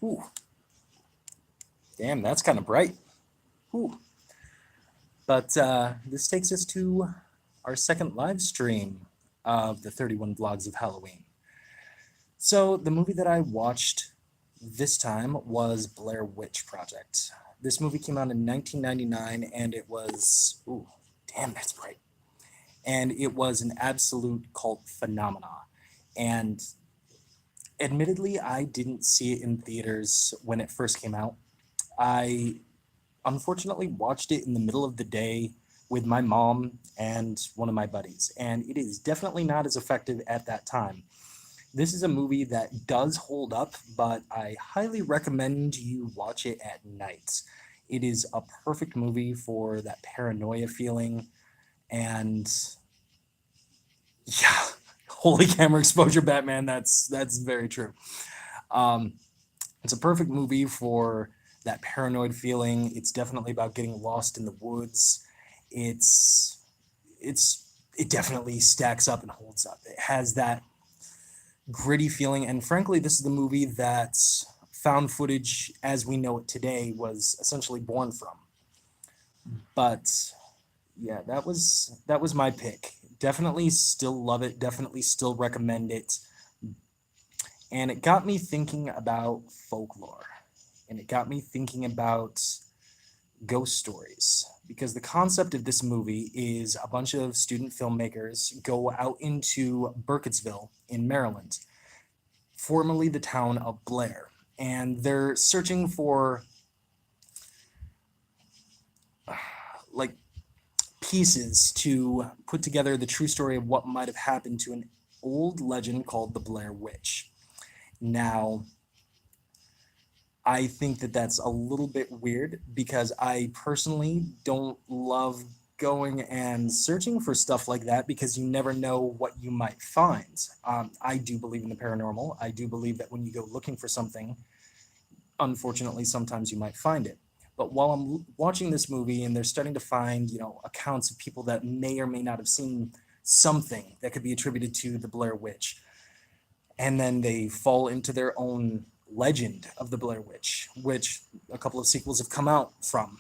Ooh, damn, that's kind of bright. Ooh. But this takes us to our second live stream of the 31 Vlogs of Halloween. So, the movie that I watched this time was Blair Witch Project. This movie came out in 1999 and it was, ooh, damn, that's bright. And it was an absolute cult phenomena. And admittedly, I didn't see it in theaters when it first came out. I unfortunately watched it in the middle of the day with my mom and one of my buddies, and it is definitely not as effective at that time. This is a movie that does hold up, but I highly recommend you watch it at night. It is a perfect movie for that paranoia feeling, and yeah, holy camera exposure, Batman. That's very true. Um, it's a perfect movie for that paranoid feeling. It's definitely about getting lost in the woods. It's it definitely stacks up and holds up. It has that gritty feeling, and frankly, this is the movie that found footage as we know it today was essentially born from. But yeah, that was my pick. Definitely still love it. Definitely still recommend it. And it got me thinking about folklore, and it got me thinking about ghost stories, because the concept of this movie is a bunch of student filmmakers go out into Burkittsville in Maryland, formerly the town of Blair, and they're searching for like pieces to put together the true story of what might have happened to an old legend called the Blair Witch. Now, I think that that's a little bit weird because I personally don't love going and searching for stuff like that because you never know what you might find. I do believe in the paranormal. I do believe that when you go looking for something, unfortunately, sometimes you might find it. But while I'm watching this movie and they're starting to find, accounts of people that may or may not have seen something that could be attributed to the Blair Witch, and then they fall into their own legend of the Blair Witch, which a couple of sequels have come out from.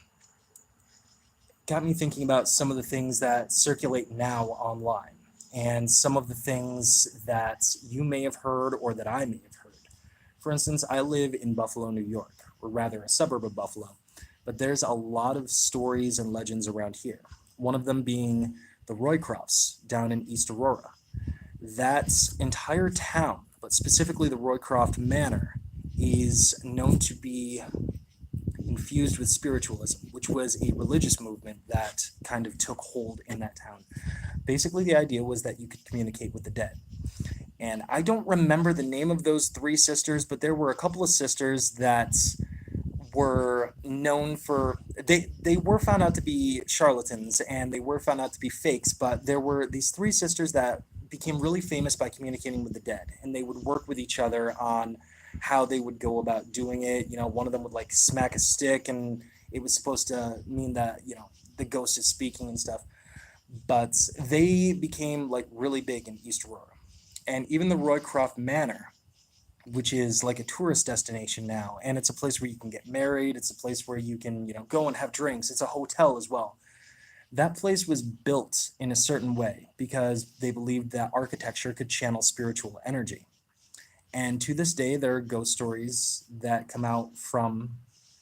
Got me thinking about some of the things that circulate now online and some of the things that you may have heard or that I may have heard. For instance, I live in Buffalo, New York, or rather a suburb of Buffalo, but there's a lot of stories and legends around here. One of them being the Roycrofts down in East Aurora. That entire town, but specifically the Roycroft Manor, is known to be infused with spiritualism, which was a religious movement that kind of took hold in that town. Basically, the idea was that you could communicate with the dead. And I don't remember the name of those three sisters, but there were a couple of sisters that were known for they were found out to be charlatans and they were found out to be fakes, but there were these three sisters that became really famous by communicating with the dead, and they would work with each other on how they would go about doing it. One of them would like smack a stick and it was supposed to mean that, the ghost is speaking and stuff. But they became like really big in East Aurora. And even the Roycroft Manor, which is like a tourist destination now, and it's a place where you can get married, it's a place where you can, go and have drinks, it's a hotel as well. That place was built in a certain way because they believed that architecture could channel spiritual energy. And to this day, there are ghost stories that come out from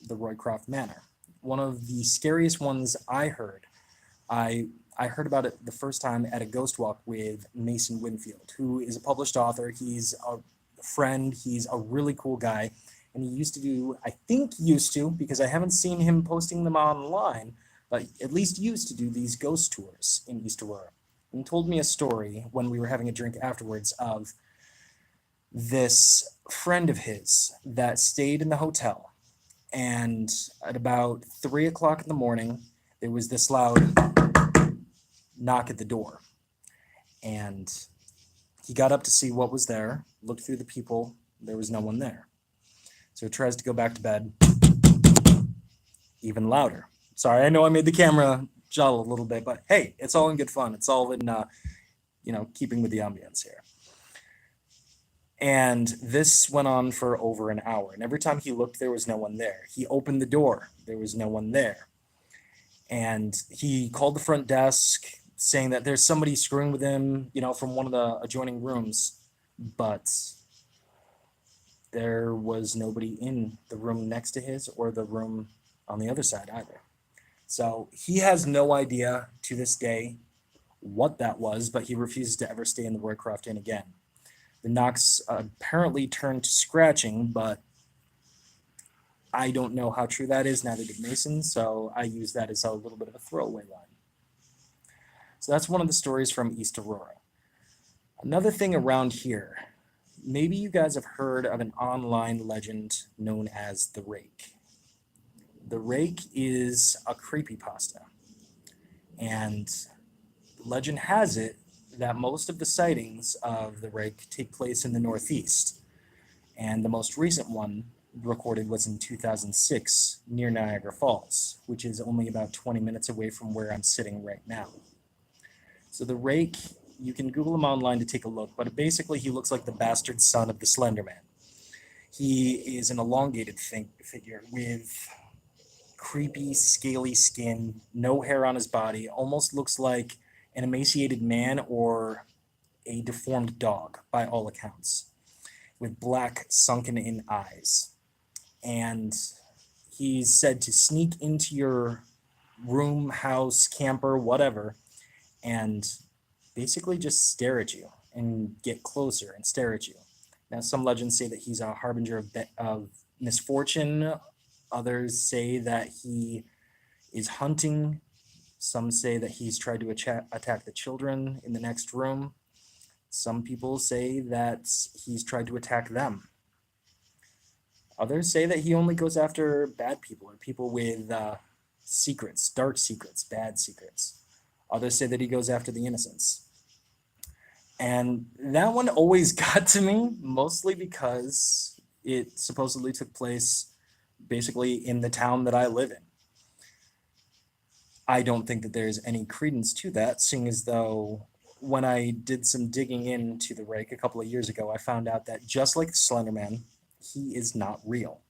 the Roycroft Manor. One of the scariest ones I I heard about it the first time at a ghost walk with Mason Winfield, who is a published author. He's a friend. He's a really cool guy, and he used to do, I think used to, because I haven't seen him posting them online, but at least used to do these ghost tours in East Aurora. And he told me a story when we were having a drink afterwards of this friend of his that stayed in the hotel, and at about 3 o'clock in the morning, there was this loud knock at the door, and he got up to see what was there, looked through the people, there was no one there. So he tries to go back to bed, even louder. Sorry, I know I made the camera jolly a little bit, but hey, it's all in good fun. It's all in, keeping with the ambience here. And this went on for over an hour. And every time he looked, there was no one there. He opened the door, there was no one there. And he called the front desk saying that there's somebody screwing with him, from one of the adjoining rooms. But there was nobody in the room next to his or the room on the other side either. So he has no idea to this day what that was, but he refuses to ever stay in the Roycroft Inn again. The knocks apparently turned to scratching, but I don't know how true that is, neither did Mason, so I use that as a little bit of a throwaway line. So that's one of the stories from East Aurora. Another thing around here, maybe you guys have heard of an online legend known as The Rake. The Rake is a creepypasta, and legend has it that most of the sightings of the Rake take place in the Northeast, and the most recent one recorded was in 2006 near Niagara Falls, which is only about 20 minutes away from where I'm sitting right now. So the Rake, you can Google him online to take a look, but basically he looks like the bastard son of the Slender Man. He is an elongated figure with creepy, scaly skin, no hair on his body, almost looks like an emaciated man or a deformed dog, by all accounts, with black, sunken-in eyes. And he's said to sneak into your room, house, camper, whatever, and basically just stare at you and get closer and stare at you. Now, some legends say that he's a harbinger of misfortune. Others say that he is hunting. Some say that he's tried to attack the children in the next room. Some people say that he's tried to attack them. Others say that he only goes after bad people or people with secrets, dark secrets, bad secrets. Others say that he goes after the innocents. And that one always got to me, mostly because it supposedly took place basically in the town that I live in. I don't think that there's any credence to that, seeing as though when I did some digging into the Rake a couple of years ago, I found out that just like the Slender Man, he is not real.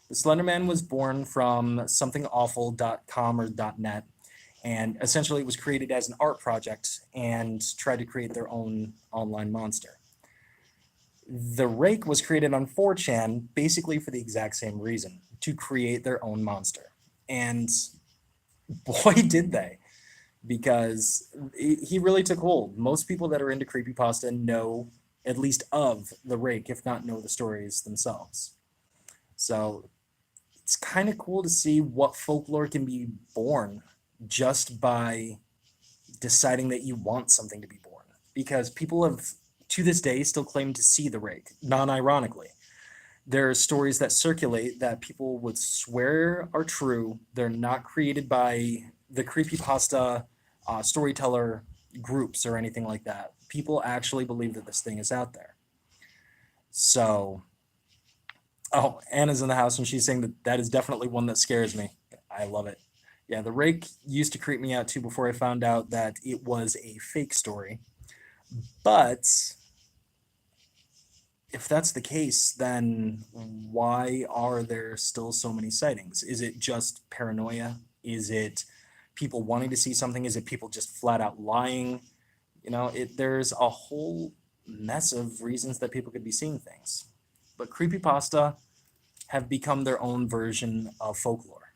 The Slender Man was born from somethingawful.com or .net, and essentially it was created as an art project and tried to create their own online monster. The Rake was created on 4chan basically for the exact same reason, to create their own monster. And boy, did they, because he really took hold. Most people that are into creepypasta know at least of the Rake, if not know the stories themselves. So it's kind of cool to see what folklore can be born just by deciding that you want something to be born. Because people have, to this day, still claim to see the Rake, non-ironically. There are stories that circulate that people would swear are true. They're not created by the creepypasta storyteller groups or anything like that. People actually believe that this thing is out there. So, oh, Anna's in the house and she's saying that that is definitely one that scares me. I love it. Yeah, the Rake used to creep me out too before I found out that it was a fake story. But if that's the case, then why are there still so many sightings? Is it just paranoia? Is it people wanting to see something? Is it people just flat out lying? There's a whole mess of reasons that people could be seeing things. But creepypasta have become their own version of folklore.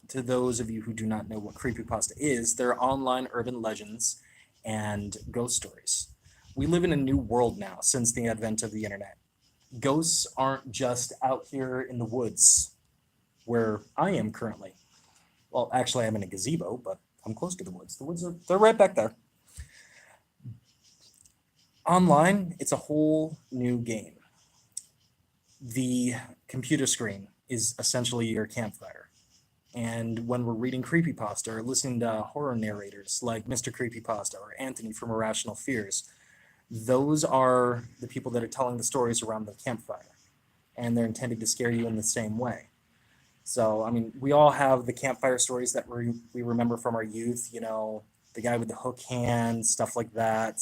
To those of you who do not know what creepypasta is, they're online urban legends and ghost stories. We live in a new world now since the advent of the internet. Ghosts aren't just out here in the woods where I am currently. Well, actually, I'm in a gazebo, but I'm close to the woods. The woods they're right back there. Online, it's a whole new game. The computer screen is essentially your campfire. And when we're reading creepypasta or listening to horror narrators like Mr. Creepypasta or Anthony from Irrational Fears, those are the people that are telling the stories around the campfire, and they're intended to scare you in the same way. So, I mean, we all have the campfire stories that we remember from our youth, the guy with the hook hand, stuff like that.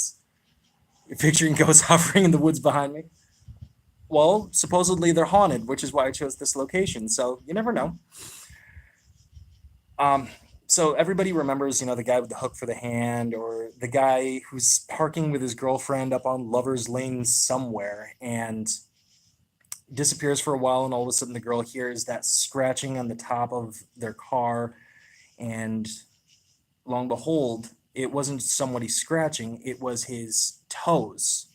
You're picturing ghosts hovering in the woods behind me? Well, supposedly they're haunted, which is why I chose this location. So you never know. Um, so everybody remembers, the guy with the hook for the hand, or the guy who's parking with his girlfriend up on Lover's Lane somewhere and disappears for a while, and all of a sudden the girl hears that scratching on the top of their car, and lo and behold, it wasn't somebody scratching, it was his toes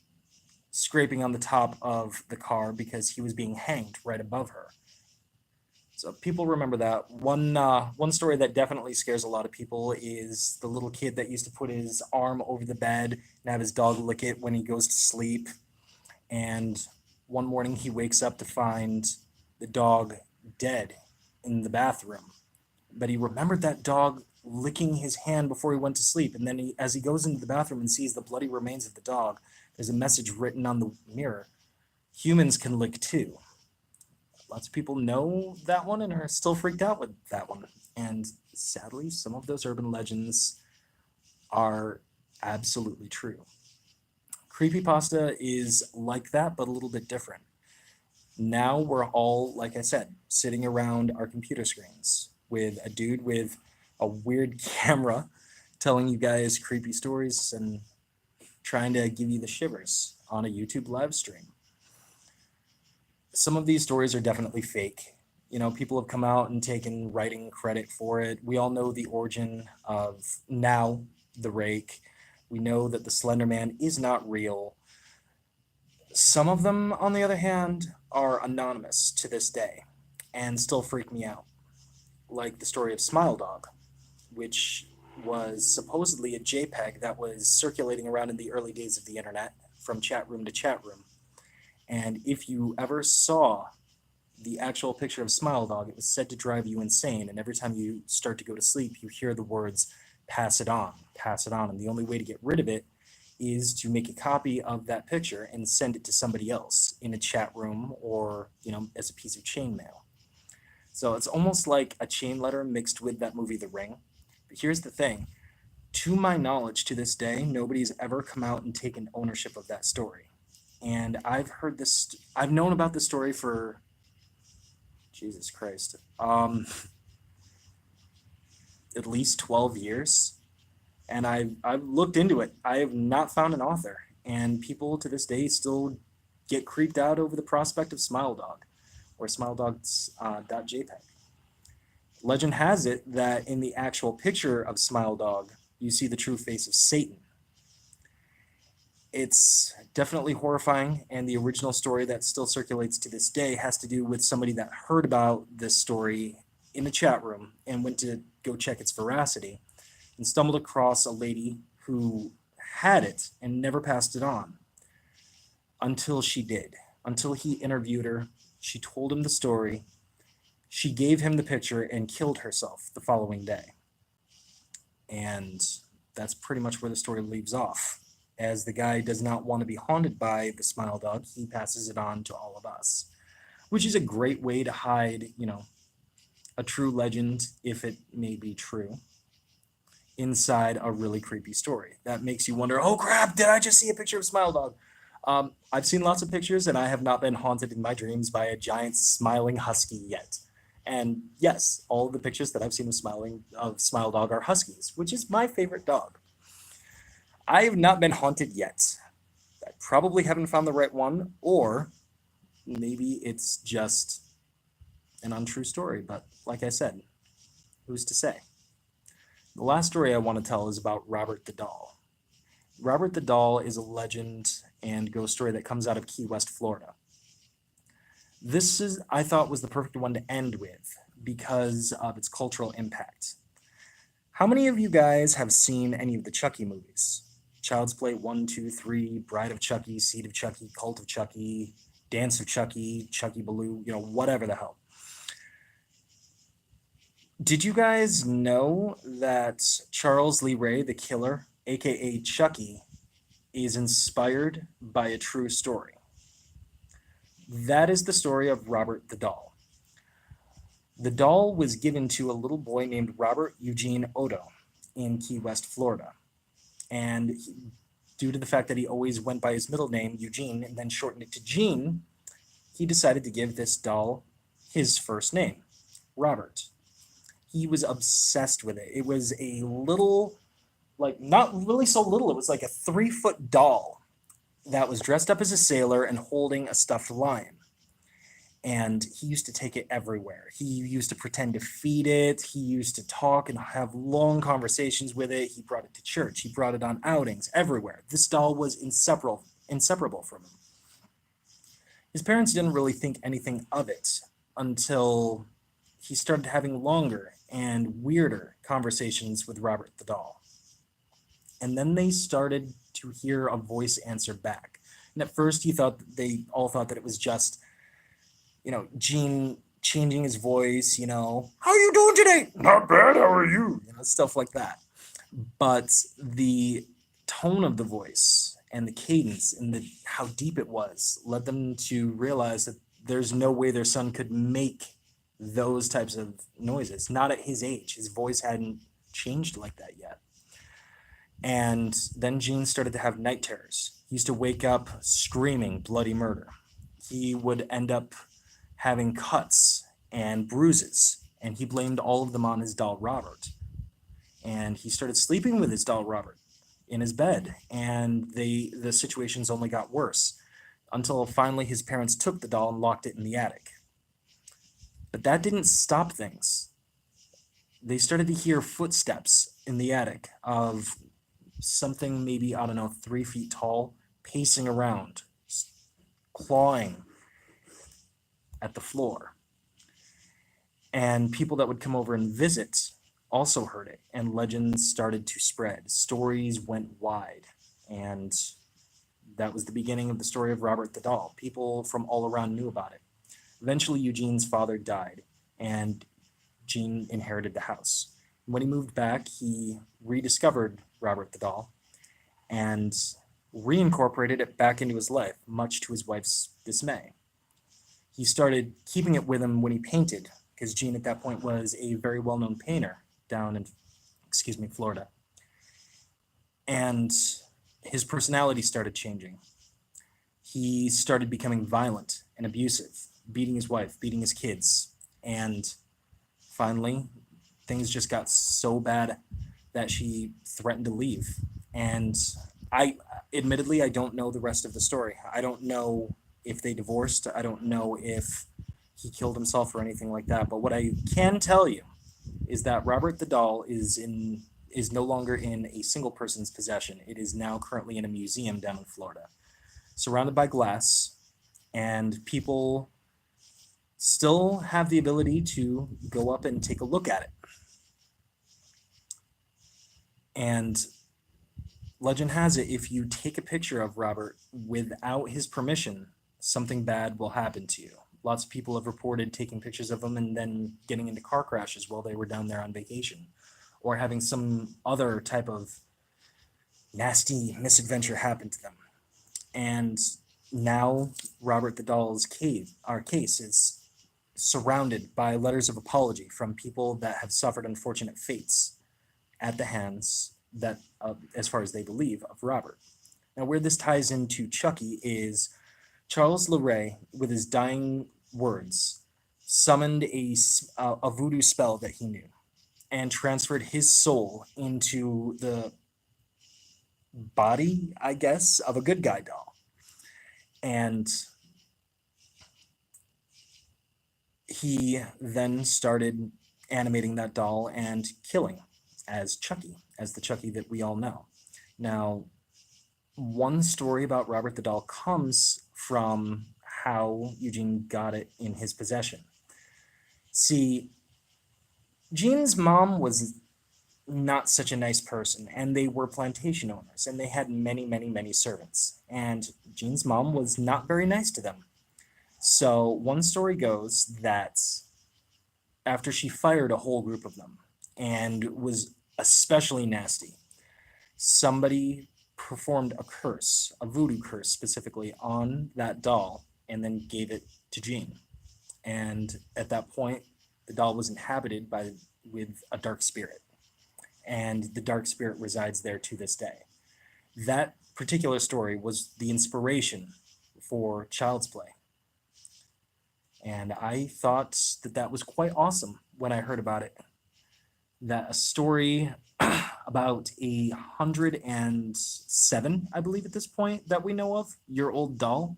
scraping on the top of the car because he was being hanged right above her. So people remember that. One story that definitely scares a lot of people is the little kid that used to put his arm over the bed and have his dog lick it when he goes to sleep. And one morning he wakes up to find the dog dead in the bathroom. But he remembered that dog licking his hand before he went to sleep. And then as he goes into the bathroom and sees the bloody remains of the dog, there's a message written on the mirror: humans can lick too. Lots of people know that one and are still freaked out with that one. And sadly, some of those urban legends are absolutely true. Creepypasta is like that, but a little bit different. Now we're all, like I said, sitting around our computer screens with a dude with a weird camera telling you guys creepy stories and trying to give you the shivers on a YouTube live stream. Some of these stories are definitely fake. People have come out and taken writing credit for it. We all know the origin of now the rake. We know that the Slender Man is not real. Some of them, on the other hand, are anonymous to this day and still freak me out. Like the story of Smile Dog, which was supposedly a JPEG that was circulating around in the early days of the internet from chat room to chat room. And if you ever saw the actual picture of Smile Dog, it was said to drive you insane. And every time you start to go to sleep, you hear the words, pass it on, pass it on. And the only way to get rid of it is to make a copy of that picture and send it to somebody else in a chat room or, as a piece of chainmail. So it's almost like a chain letter mixed with that movie, The Ring. But here's the thing. To my knowledge, to this day, nobody's ever come out and taken ownership of that story. And I've known about this story for, Jesus Christ, at least 12 years. And I've looked into it. I have not found an author. And people to this day still get creeped out over the prospect of Smile Dog or SmileDog's .jpg. Legend has it that in the actual picture of Smile Dog, you see the true face of Satan. It's definitely horrifying, and the original story that still circulates to this day has to do with somebody that heard about this story in a chat room and went to go check its veracity and stumbled across a lady who had it and never passed it on until she did. Until he interviewed her, she told him the story, she gave him the picture and killed herself the following day. And that's pretty much where the story leaves off. As the guy does not want to be haunted by the Smile Dog, he passes it on to all of us, which is a great way to hide, a true legend, if it may be true, inside a really creepy story. That makes you wonder, oh crap, did I just see a picture of Smile Dog? I've seen lots of pictures, and I have not been haunted in my dreams by a giant smiling husky yet. And yes, all of the pictures that I've seen of Smile Dog are huskies, which is my favorite dog. I have not been haunted yet. I probably haven't found the right one, or maybe it's just an untrue story, but like I said, who's to say? The last story I want to tell is about Robert the Doll. Robert the Doll is a legend and ghost story that comes out of Key West, Florida. I thought, was the perfect one to end with because of its cultural impact. How many of you guys have seen any of the Chucky movies? Child's Play 1, 2, 3, Bride of Chucky, Seed of Chucky, Cult of Chucky, Dance of Chucky, Chucky Baloo, whatever the hell. Did you guys know that Charles Lee Ray, the killer, aka Chucky, is inspired by a true story? That is the story of Robert the Doll. The doll was given to a little boy named Robert Eugene Odo in Key West, Florida. And due to the fact that he always went by his middle name, Eugene, and then shortened it to Gene, he decided to give this doll his first name, Robert. He was obsessed with it. It was a little, like, not really so little, it was like a 3-foot doll that was dressed up as a sailor and holding a stuffed lion. And he used to take it everywhere. He used to pretend to feed it. He used to talk and have long conversations with it. He brought it to church. He brought it on outings everywhere. This doll was inseparable from him. His parents didn't really think anything of it until he started having longer and weirder conversations with Robert the doll. And then they started to hear a voice answer back. And at first they all thought that it was just, Gene changing his voice, how are you doing today? Not bad, how are you? Stuff like that. But the tone of the voice and the cadence and how deep it was led them to realize that there's no way their son could make those types of noises. Not at his age. His voice hadn't changed like that yet. And then Gene started to have night terrors. He used to wake up screaming bloody murder. He would end up having cuts and bruises, and he blamed all of them on his doll Robert. And he started sleeping with his doll Robert in his bed, and the situations only got worse until finally his parents took the doll and locked it in the attic. But that didn't stop things. They started to hear footsteps in the attic of something maybe, 3 feet tall, pacing around, clawing at the floor. And people that would come over and visit also heard it, and legends started to spread. Stories went wide, and that was the beginning of the story of Robert the doll. People from all around knew about it. Eventually, Eugene's father died, and Gene inherited the house. When he moved back, he rediscovered Robert the doll and reincorporated it back into his life, much to his wife's dismay. He started keeping it with him when he painted, because Gene at that point was a very well-known painter down in, Florida. And his personality started changing. He started becoming violent and abusive, beating his wife, beating his kids. And finally, things just got so bad that she threatened to leave. And I don't know the rest of the story. I don't know if they divorced. I don't know if he killed himself or anything like that. But what I can tell you is that Robert the doll is no longer in a single person's possession. It is now currently in a museum down in Florida, surrounded by glass, and people still have the ability to go up and take a look at it. And legend has it, if you take a picture of Robert without his permission, something bad will happen to you. Lots of people have reported taking pictures of him and then getting into car crashes while they were down there on vacation, or having some other type of nasty misadventure happen to them. And now Robert the doll's case is surrounded by letters of apology from people that have suffered unfortunate fates at the hands that, as far as they believe, of Robert. Now, where this ties into Chucky is Charles LeRae, with his dying words, summoned a voodoo spell that he knew and transferred his soul into the body, I guess, of a good guy doll. And he then started animating that doll and killing as Chucky, as the Chucky that we all know. Now, one story about Robert the doll comes from how Eugene got it in his possession. See, Gene's mom was not such a nice person, and they were plantation owners, and they had many, many, many servants. And Gene's mom was not very nice to them. So one story goes that after she fired a whole group of them and was especially nasty, somebody performed a curse, a voodoo curse specifically, on that doll and then gave it to Gene. And at that point, the doll was inhabited with a dark spirit. And the dark spirit resides there to this day. That particular story was the inspiration for Child's Play. And I thought that that was quite awesome when I heard about it. That a story about 107, I believe at this point, that we know of, Year Old Doll,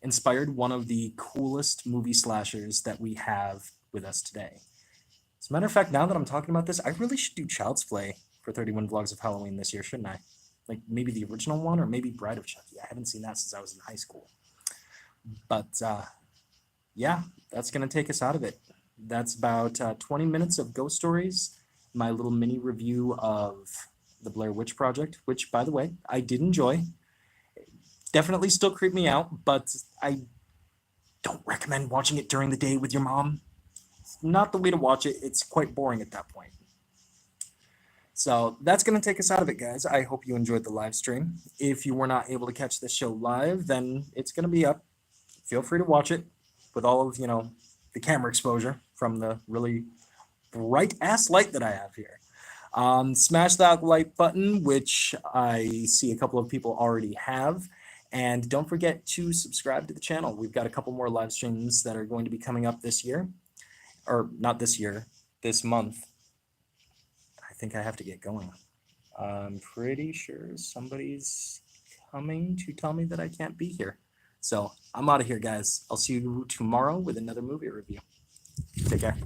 inspired one of the coolest movie slashers that we have with us today. As a matter of fact, now that I'm talking about this, I really should do Child's Play for 31 Vlogs of Halloween this year, shouldn't I? Like maybe the original one or maybe Bride of Chucky. I haven't seen that since I was in high school. But yeah, that's going to take us out of it. That's about 20 minutes of ghost stories, my little mini review of the Blair Witch Project, which, by the way, I did enjoy. Definitely still creeped me out, but I don't recommend watching it during the day with your mom. It's not the way to watch it. It's quite boring at that point. So that's going to take us out of it, guys. I hope you enjoyed the live stream. If you were not able to catch this show live, then it's going to be up. Feel free to watch it with all of, the camera exposure from the really bright ass light that I have here. Smash that like button, which I see a couple of people already have. And don't forget to subscribe to the channel. We've got a couple more live streams that are going to be coming up this year. Or not this year, this month. I think I have to get going. I'm pretty sure somebody's coming to tell me that I can't be here. So I'm out of here, guys. I'll see you tomorrow with another movie review. Take care.